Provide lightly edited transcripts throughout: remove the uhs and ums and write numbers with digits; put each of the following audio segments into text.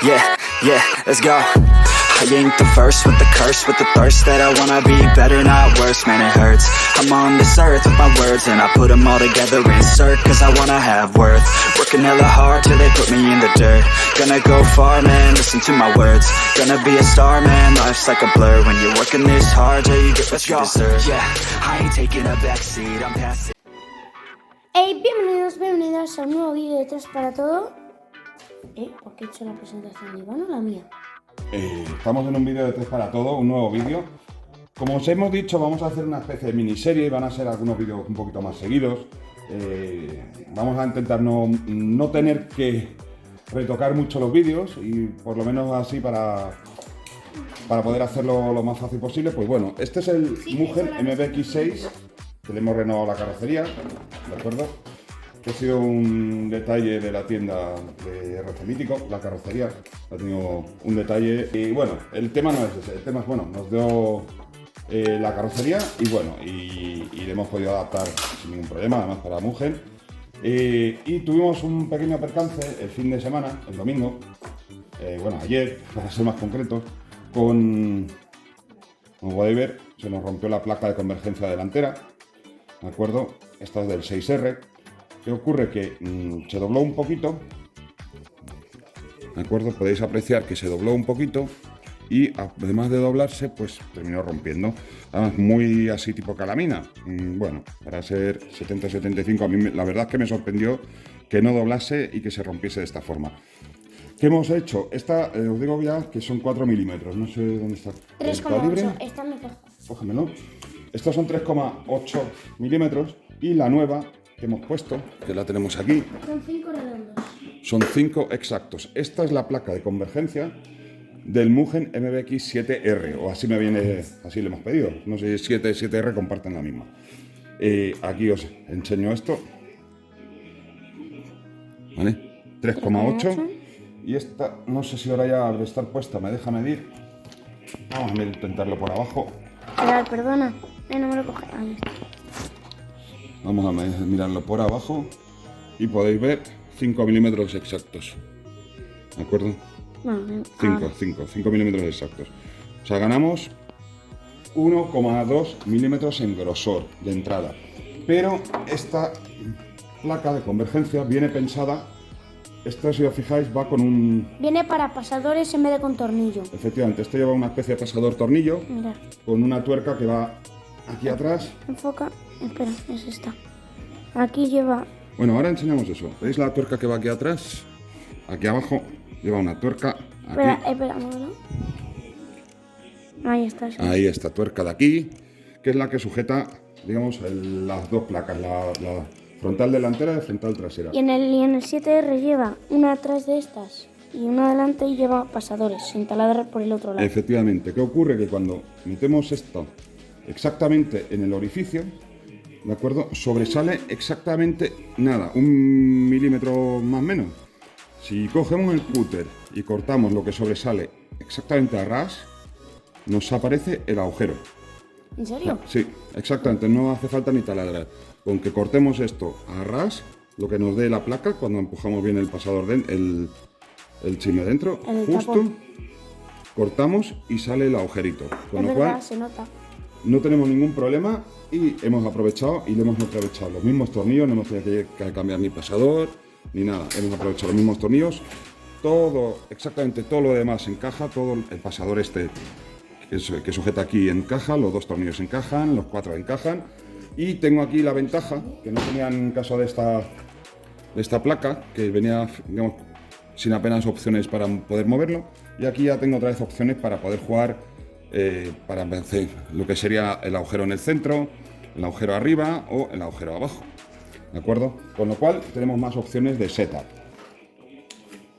Yeah, let's go. I ain't the first with the curse, with the thirst that I wanna be better, not worse, man, it hurts. I'm on this earth with my words, and I put them all together, insert, cause I wanna have worth. Working hella hard till they put me in the dirt. Gonna go far, man, listen to my words. Gonna be a star, man, life's like a blur. When you're working this hard, yeah, you get what you deserve. Yeah, I ain't taking a backseat, I'm passing. Hey, bienvenidos a un nuevo vídeo de 3 para todo. ¿Por qué he hecho la presentación de Iván o la mía? Estamos en un vídeo de 3 para todo, un nuevo vídeo. Como os hemos dicho, vamos a hacer una especie de miniserie y van a ser algunos vídeos un poquito más seguidos. Vamos a intentar no tener que retocar mucho los vídeos y por lo menos así para poder hacerlo lo más fácil posible. Pues bueno, este es el Mugen MBX6, que le hemos renovado la carrocería, ¿de acuerdo? Que ha sido un detalle de la tienda de RC Mítico, la carrocería, ha tenido un detalle. Y bueno, el tema no es ese, el tema es, bueno, nos dio la carrocería y bueno, y le hemos podido adaptar sin ningún problema, además para Mugen. Y tuvimos un pequeño percance el fin de semana, el domingo, bueno, ayer, para ser más concretos, como podéis ver, se nos rompió la placa de convergencia delantera, ¿de acuerdo? Esta es del 6R. ¿Qué ocurre? Que se dobló un poquito, ¿de acuerdo? Podéis apreciar que se dobló un poquito y además de doblarse, pues terminó rompiendo. Además, muy así tipo calamina. Bueno, para ser 70-75, a mí la verdad es que me sorprendió que no doblase y que se rompiese de esta forma. ¿Qué hemos hecho? Esta, os digo ya que son 4 milímetros, no sé dónde está el calibre. 3,8, esta me caja. Cógemelo. Estos son 3,8 milímetros y la nueva que hemos puesto, que la tenemos aquí, Son 5 redondos. son 5 exactos. Esta es la placa de convergencia del Mugen MBX7R, o así me viene, así le hemos pedido. No sé si 7 y 7R comparten la misma. Aquí os enseño esto, ¿vale? 3,8 y esta, no sé si ahora ya al estar puesta me deja medir. Vamos a intentarlo por abajo. Esperad, perdona, no me lo coge. Ahí está. Vamos a mirarlo por abajo y podéis ver 5 milímetros exactos, ¿de acuerdo? Bueno, 5 milímetros exactos. O sea, ganamos 1,2 milímetros en grosor de entrada. Pero esta placa de convergencia viene pensada, esta si os fijáis va con un... Viene para pasadores en vez de con tornillo. Efectivamente, esto lleva una especie de pasador tornillo, Mirad, con una tuerca que va aquí atrás. enfoca. Espera, es esta. Aquí lleva... Bueno, ahora enseñamos eso. ¿Veis la tuerca que va aquí atrás? Aquí abajo lleva una tuerca. Aquí. Espera, ¿no? Ahí está. Sí. Ahí esta tuerca de aquí, que es la que sujeta, digamos, las dos placas, la frontal delantera y la frontal trasera. Y en el 7R lleva una atrás de estas y una adelante y lleva pasadores sin taladrar por el otro lado. Efectivamente. ¿Qué ocurre? Que cuando metemos esto exactamente en el orificio, ¿de acuerdo? Sobresale exactamente nada, 1 milímetro más o menos. Si cogemos el cúter y cortamos lo que sobresale exactamente a ras, nos aparece el agujero. ¿En serio? Sí, exactamente, no hace falta ni taladrar. Con que cortemos esto a ras, lo que nos dé la placa, cuando empujamos bien el pasador, el chisme dentro, El justo tapón. cortamos y sale el agujerito. Con Es lo verdad, cual se nota. no tenemos ningún problema y hemos aprovechado los mismos tornillos, no hemos tenido que cambiar ni pasador ni nada. Hemos aprovechado los mismos tornillos, todo, exactamente todo lo demás encaja, todo el pasador este que sujeta aquí encaja, los dos tornillos encajan, los 4 encajan. Y tengo aquí la ventaja, que no tenía en caso de esta placa, que venía, digamos, sin apenas opciones para poder moverlo. Y aquí ya tengo otra vez opciones para poder jugar, para hacer lo que sería el agujero en el centro, el agujero arriba o el agujero abajo, ¿de acuerdo? Con lo cual tenemos más opciones de setup.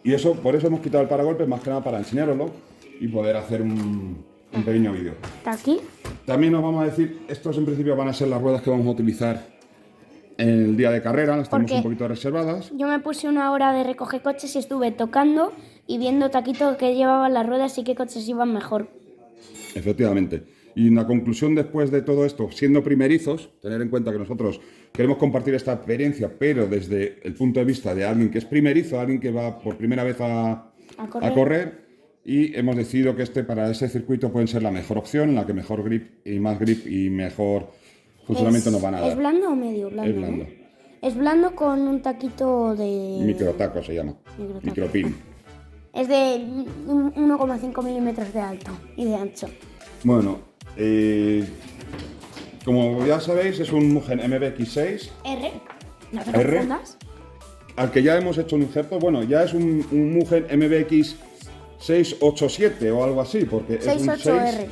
Y eso, por eso hemos quitado el paragolpes, más que nada para enseñároslo y poder hacer un pequeño vídeo. Está aquí. También nos vamos a decir, estos en principio van a ser las ruedas que vamos a utilizar en el día de carrera, las tenemos Porque un poquito reservadas. Yo me puse una hora de recoger coches y estuve tocando y viendo taquito que llevaban las ruedas y qué coches iban mejor. Efectivamente. Y una conclusión después de todo esto, siendo primerizos, tener en cuenta que nosotros queremos compartir esta experiencia, pero desde el punto de vista de alguien que es primerizo, alguien que va por primera vez a A correr. y hemos decidido que para ese circuito puede ser la mejor opción, en la que mejor grip y mejor funcionamiento nos van a dar. ¿Es blando o medio blando? Es blando. Es blando con un taquito de... Microtaco se llama. Microtaco. Micropin. Es de 1,5 milímetros de alto y de ancho. Bueno, como ya sabéis, es un Mugen MBX6 R. No te R. confundas. al que ya hemos hecho un injerto. Bueno, ya es un Mugen MBX 687 o algo así, porque es un 68R.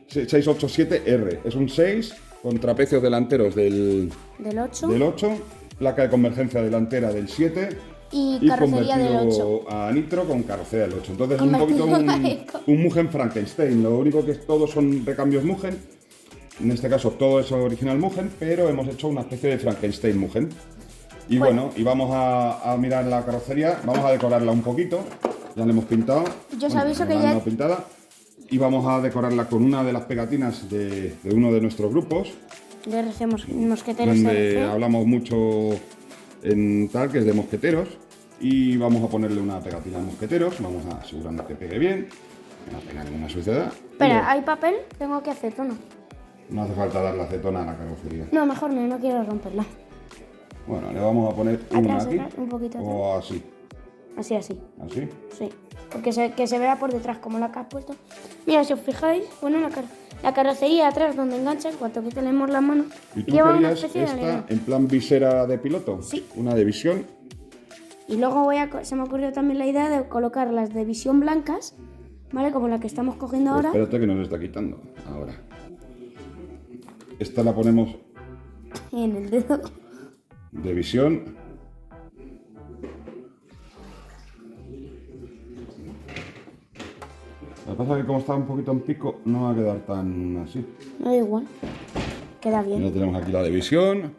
687R. Es un 6 con trapecios delanteros del 8, placa de convergencia delantera del 7 y carrocería del convertido 8. a nitro con carrocería del 8. Entonces es un poquito un Mugen Frankenstein. Lo único que todos son recambios Mugen. En este caso todo es original Mugen, pero hemos hecho una especie de Frankenstein Mugen. Y bueno, y vamos a mirar la carrocería, vamos a decorarla un poquito. Ya la hemos pintado. Yo os aviso que ya... pintada. Y vamos a decorarla con una de las pegatinas de uno de nuestros grupos. De RC Mosqueteros. Donde RC. hablamos mucho en tal, que es de mosqueteros. Y vamos a ponerle una pegatina de mosqueteros. Vamos a asegurarnos que pegue bien. Que no tenga ninguna suciedad. Espera, ¿hay papel? Tengo que hacer tono. No hace falta darle acetona a la carrocería. No, mejor no quiero romperla. Bueno, le vamos a poner una aquí. Un poquito atrás. O así. Así. ¿Así? Sí. Porque que se vea por detrás como la que has puesto. Mira, si os fijáis, bueno, la carrocería atrás donde engancha, en cuanto que tenemos las manos, ¿Y tú lleva una querías especie de esta alerón. en plan visera de piloto? Sí. Una de visión. Y luego se me ocurrió también la idea de colocar las de visión blancas, ¿vale? Como la que estamos cogiendo ahora. Espérate que nos está quitando. Ahora. Esta la ponemos En el dedo. de visión. Lo que pasa es que como está un poquito en pico, no va a quedar tan así. No da igual. Queda Ya bien. tenemos aquí la de visión.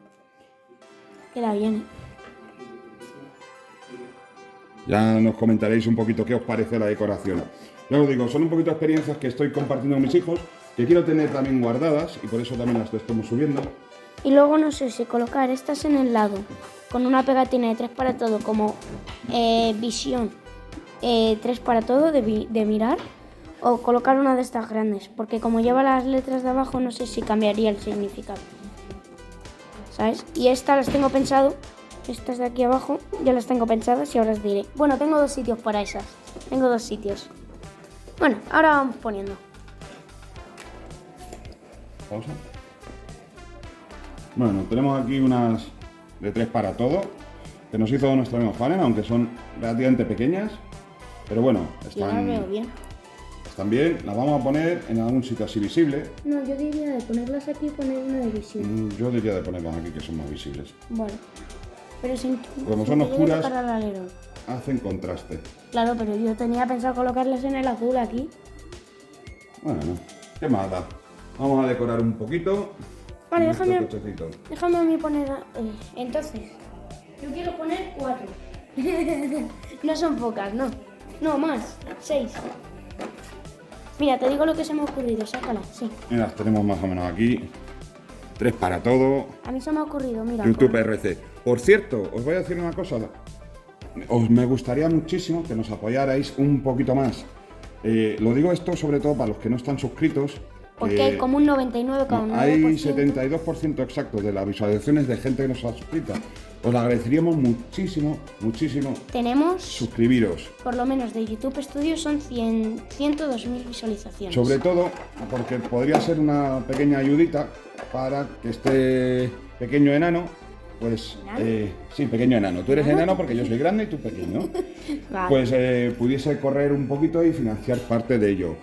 Queda bien. Ya nos comentaréis un poquito qué os parece la decoración. Ya os digo, son un poquito experiencias que estoy compartiendo con mis hijos, que quiero tener también guardadas y por eso también las estamos subiendo. Y luego no sé si colocar estas en el lado, con una pegatina de 3 para todo, como visión 3 para todo de mirar, o colocar una de estas grandes, porque como lleva las letras de abajo no sé si cambiaría el significado. ¿Sabes? Y estas las tengo pensado, estas de aquí abajo ya las tengo pensadas y ahora os diré. Bueno, tengo 2 sitios para esas, tengo 2 sitios. Bueno, ahora vamos poniendo. Pausa. Bueno, tenemos aquí unas de 3 para todo, que nos hizo nuestro amigo Juanen, aunque son relativamente pequeñas, pero bueno, Yo las veo bien. están bien. Las vamos a poner en algún sitio así visible. No, yo diría de ponerlas aquí y poner una de visión. Yo diría de ponerlas aquí que son más visibles. Bueno, pero sin Como son sin que llegue oscuras. a tocar al alerón. Hacen contraste. Claro, pero yo tenía pensado colocarlas en el azul aquí. Bueno, ¿qué más da? Vamos a decorar un poquito. Vale, nuestro déjame cochecito. a mí poner... entonces, yo quiero poner 4. No son pocas, no. No, más. 6. Mira, te digo lo que se me ha ocurrido, sácala, sí. Mira, las tenemos más o menos aquí. 3 para todo. A mí se me ha ocurrido, mira. YouTube RC. Por cierto, os voy a decir una cosa. Me gustaría muchísimo que nos apoyarais un poquito más. Lo digo esto sobre todo para los que no están suscritos. Porque hay como un 99,9%. Hay 72% exacto de las visualizaciones de gente que nos ha suscrito. Os lo agradeceríamos muchísimo, muchísimo. Tenemos, Suscribiros. por lo menos de YouTube Studio, son 102.000 visualizaciones. Sobre todo porque podría ser una pequeña ayudita para que este pequeño enano, pues... sí, pequeño enano. Tú eres enano porque yo soy grande y tú pequeño. Vale. Pues pudiese correr un poquito y financiar parte de ello.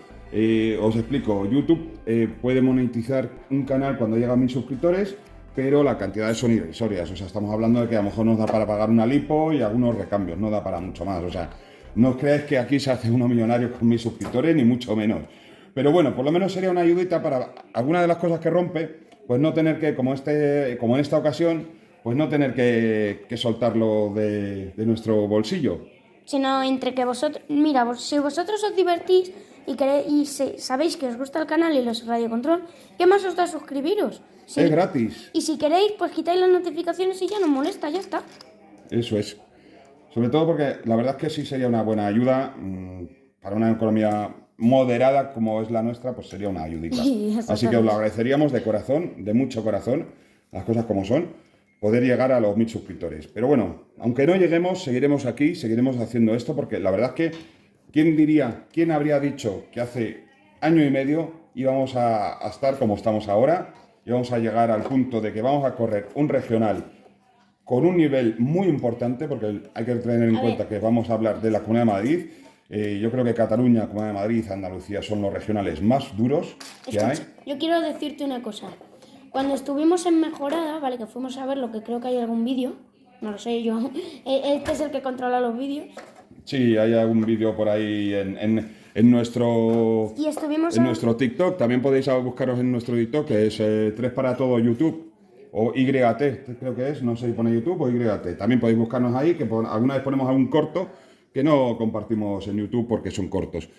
Os explico, YouTube puede monetizar un canal cuando llega a 1000 suscriptores, pero las cantidades son irrisorias. O sea, estamos hablando de que a lo mejor nos da para pagar una lipo y algunos recambios, no da para mucho más. O sea, no os creáis que aquí se hace uno millonario con 1000 suscriptores, ni mucho menos. Pero bueno, por lo menos sería una ayudita para alguna de las cosas que rompe, pues no tener que, como en esta ocasión, pues no tener que soltarlo de nuestro bolsillo. Sino entre que vosotros... Mira, si vosotros os divertís y sabéis que os gusta el canal y los radiocontrol, ¿qué más os da suscribiros? Es gratis. Y si queréis, pues quitáis las notificaciones y ya no molesta, ya está. Eso es. Sobre todo porque la verdad es que sí sería una buena ayuda para una economía moderada como es la nuestra, pues sería una ayudita. Así que os lo agradeceríamos de corazón, de mucho corazón, las cosas como son, poder llegar a los 1000 suscriptores. Pero bueno, aunque no lleguemos, seguiremos aquí, seguiremos haciendo esto, porque la verdad es que, quién habría dicho que hace año y medio íbamos a estar como estamos ahora, y vamos a llegar al punto de que vamos a correr un regional con un nivel muy importante, porque hay que tener en cuenta que vamos a hablar de la Comunidad de Madrid. Yo creo que Cataluña, Comunidad de Madrid, Andalucía son los regionales más duros que hay. Yo quiero decirte una cosa. Cuando estuvimos en Mejorada, ¿vale? Que fuimos a ver lo que creo que hay algún vídeo. No lo sé, yo. Este es el que controla los vídeos. Sí, hay algún vídeo por ahí en nuestro nuestro TikTok. También podéis buscaros en nuestro TikTok, que es 3 para todo YouTube. O YT, creo que es, no sé si pone YouTube o YT. También podéis buscarnos ahí, que alguna vez ponemos algún corto que no compartimos en YouTube porque son cortos.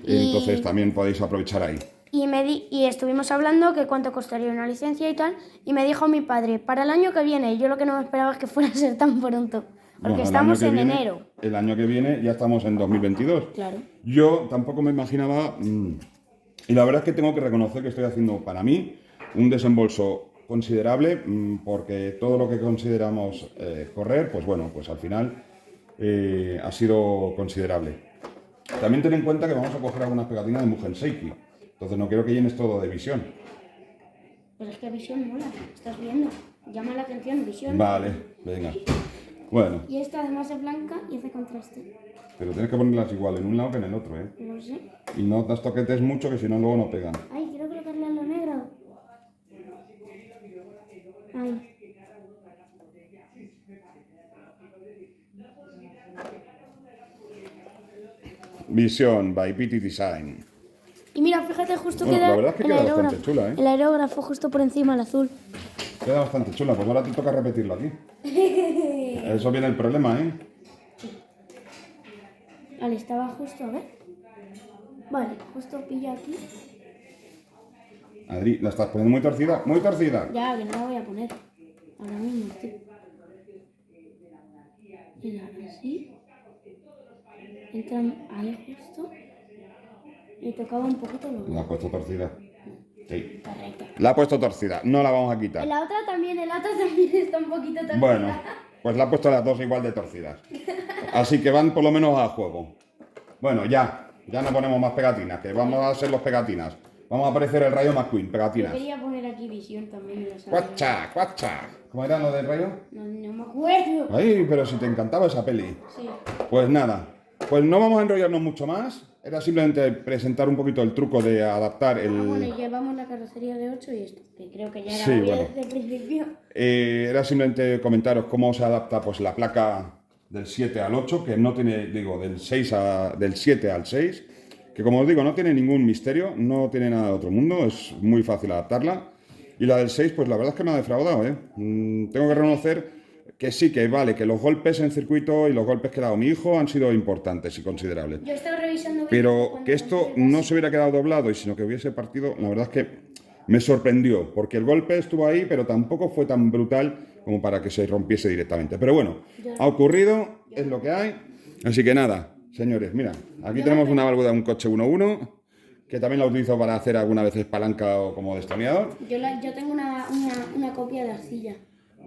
Entonces también podéis aprovechar ahí. Y estuvimos hablando que cuánto costaría una licencia y tal, y me dijo mi padre, para el año que viene, y yo lo que no me esperaba es que fuera a ser tan pronto, porque Bueno, estamos en enero. El año que viene ya estamos en 2022. Claro. Yo tampoco me imaginaba, y la verdad es que tengo que reconocer que estoy haciendo para mí un desembolso considerable, porque todo lo que consideramos correr, pues bueno, pues al final ha sido considerable. También ten en cuenta que vamos a coger algunas pegatinas de Mugen Seiki, entonces no quiero que llenes todo de visión. Pero es que visión mola, estás viendo, llama la atención visión. Vale, venga. Bueno. Y esta además es blanca y hace contraste. Pero tienes que ponerlas igual en un lado que en el otro, ¿eh? No sé. Y no te toquetes mucho, que si no luego no pegan. Ay, quiero colocarle a lo negro. Ay. Vision by PT Design. Y mira, fíjate, justo Bueno, queda la verdad es que el queda aerógrafo. bastante chula, ¿eh? El aerógrafo justo por encima, el azul. Queda bastante chula, pues ahora te toca repetirlo aquí. Eso viene el problema, ¿eh? Vale, estaba justo, a ver. Vale, justo pilla aquí. Adri, la estás poniendo muy torcida, muy torcida. Ya, que no la voy a poner. Ahora mismo, tío. Y ahora sí. Entran ahí justo. Y tocaba un poquito luego. La ha puesto torcida. Sí. Correcto. La ha puesto torcida, no la vamos a quitar. La otra también está un poquito torcida. Bueno, pues la ha puesto las dos igual de torcidas. Así que van por lo menos a juego. Bueno, ya no ponemos más pegatinas, que vamos a ser los pegatinas. Vamos a aparecer el Rayo McQueen, pegatinas. Yo quería poner aquí visión también en la sala. ¡Cuacha, cuacha! ¿Cómo era lo del Rayo? No me acuerdo. Ay, pero si te encantaba esa peli. Sí. Pues nada, pues no vamos a enrollarnos mucho más. Era simplemente presentar un poquito el truco de adaptar el... Bueno, y llevamos la carrocería de 8 y esto, que creo que ya era Sí, obvio bueno. desde el principio. Era simplemente comentaros cómo se adapta pues la placa del 7 al 8, que no tiene, digo, del 7 al 6, que como os digo, no tiene ningún misterio, no tiene nada de otro mundo, es muy fácil adaptarla. Y la del 6, pues la verdad es que me ha defraudado, ¿eh? Tengo que reconocer que sí, que vale, que los golpes en circuito y los golpes que ha dado mi hijo han sido importantes y considerables. Yo estaba revisando... Pero que esto no se hubiera quedado doblado y sino que hubiese partido, la verdad es que me sorprendió, porque el golpe estuvo ahí, pero tampoco fue tan brutal como para que se rompiese directamente. Pero bueno, ha ocurrido, es lo que hay. Así que nada, señores, mira, aquí tenemos una válvula de un coche 1.1, que también la utilizo para hacer algunas veces palanca o como destornillador. Yo tengo una copia de arcilla.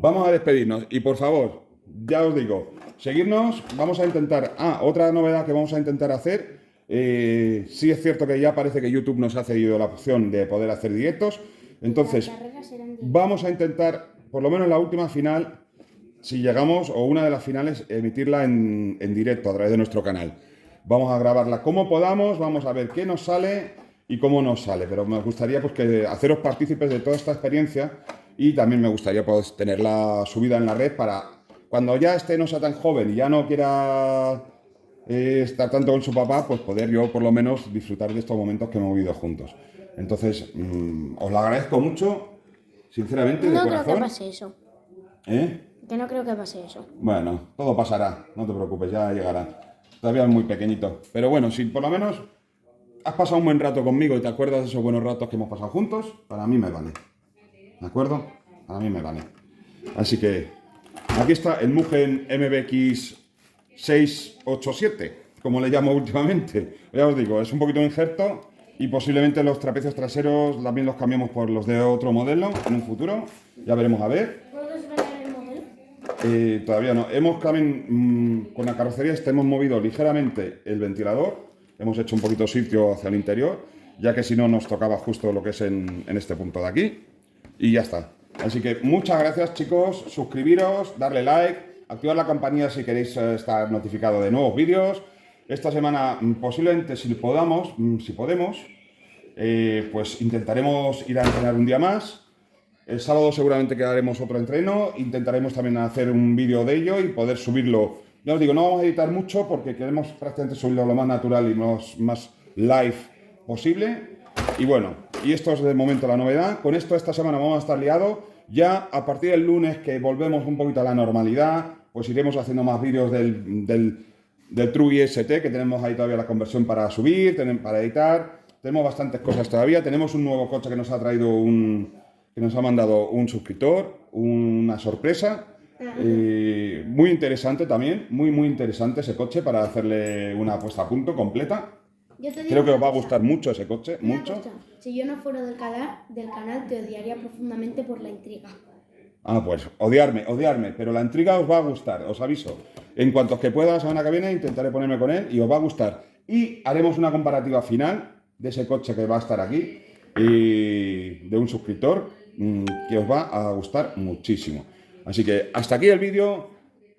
Vamos a despedirnos y por favor, ya os digo, seguirnos, vamos a intentar... otra novedad que vamos a intentar hacer, sí es cierto que ya parece que YouTube nos ha cedido la opción de poder hacer directos, entonces Las carreras serán directas. vamos a intentar, por lo menos la última final, si llegamos, o una de las finales, emitirla en directo a través de nuestro canal. Vamos a grabarla como podamos, vamos a ver qué nos sale y cómo nos sale, pero me gustaría pues que haceros partícipes de toda esta experiencia. Y también me gustaría pues, tenerla subida en la red para cuando ya no sea tan joven y ya no quiera estar tanto con su papá, pues poder yo por lo menos disfrutar de estos momentos que hemos vivido juntos. Entonces, os lo agradezco mucho, sinceramente, de corazón. No creo que pase eso. ¿Eh? Que no creo que pase eso. Bueno, todo pasará, no te preocupes, ya llegará. Todavía es muy pequeñito. Pero bueno, si por lo menos has pasado un buen rato conmigo y te acuerdas de esos buenos ratos que hemos pasado juntos, para mí me vale. ¿De acuerdo? A mí me vale. Así que aquí está el Mugen MBX 687, como le llamo últimamente. Ya os digo, es un poquito de injerto y posiblemente los trapecios traseros también los cambiemos por los de otro modelo en un futuro. Ya veremos a ver. ¿Puedes ver el modelo? Todavía no. Hemos también, con la carrocería hemos movido ligeramente el ventilador. Hemos hecho un poquito sitio hacia el interior, ya que si no nos tocaba justo lo que es en este punto de aquí. Y ya está. Así que muchas gracias, chicos. Suscribiros, darle like, activar la campanilla si queréis estar notificado de nuevos vídeos. Esta semana, posiblemente, si podemos, pues intentaremos ir a entrenar un día más. El sábado seguramente que haremos otro entreno. Intentaremos también hacer un vídeo de ello y poder subirlo. Ya os digo, no vamos a editar mucho porque queremos prácticamente subirlo lo más natural y más live posible. Y bueno, y esto es de momento la novedad. Con esto esta semana vamos a estar liados. Ya a partir del lunes, que volvemos un poquito a la normalidad, pues iremos haciendo más vídeos del True IST, que tenemos ahí todavía la conversión para subir, para editar. Tenemos bastantes cosas todavía. Tenemos un nuevo coche que nos ha traído que nos ha mandado un suscriptor, una sorpresa. Muy interesante también, muy interesante ese coche para hacerle una puesta a punto completa. Creo que os va a gustar mucho ese coche, mucho. Si yo no fuera del canal te odiaría profundamente por la intriga. Ah, pues odiarme, pero la intriga os va a gustar, os aviso. En cuanto que pueda la semana que viene intentaré ponerme con él y os va a gustar. Y haremos una comparativa final de ese coche que va a estar aquí y de un suscriptor que os va a gustar muchísimo. Así que hasta aquí el vídeo.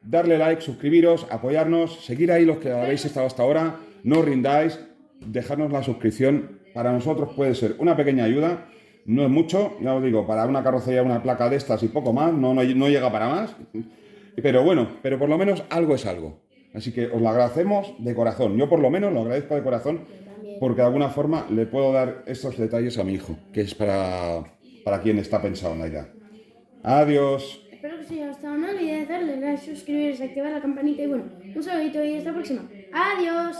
Darle like, suscribiros, apoyarnos, seguir ahí los que habéis estado hasta ahora. No os rindáis. Dejarnos la suscripción, para nosotros puede ser una pequeña ayuda, no es mucho, ya os digo, para una carrocería, una placa de estas y poco más, no llega para más, pero bueno, pero por lo menos algo es algo, así que os lo agradecemos de corazón, yo por lo menos lo agradezco de corazón, porque de alguna forma le puedo dar estos detalles a mi hijo, que es para quien está pensado en la idea. Adiós. Espero que os haya gustado, no olvidéis darle like, suscribiros, activar la campanita y bueno, un saludito y hasta la próxima. ¡Adiós!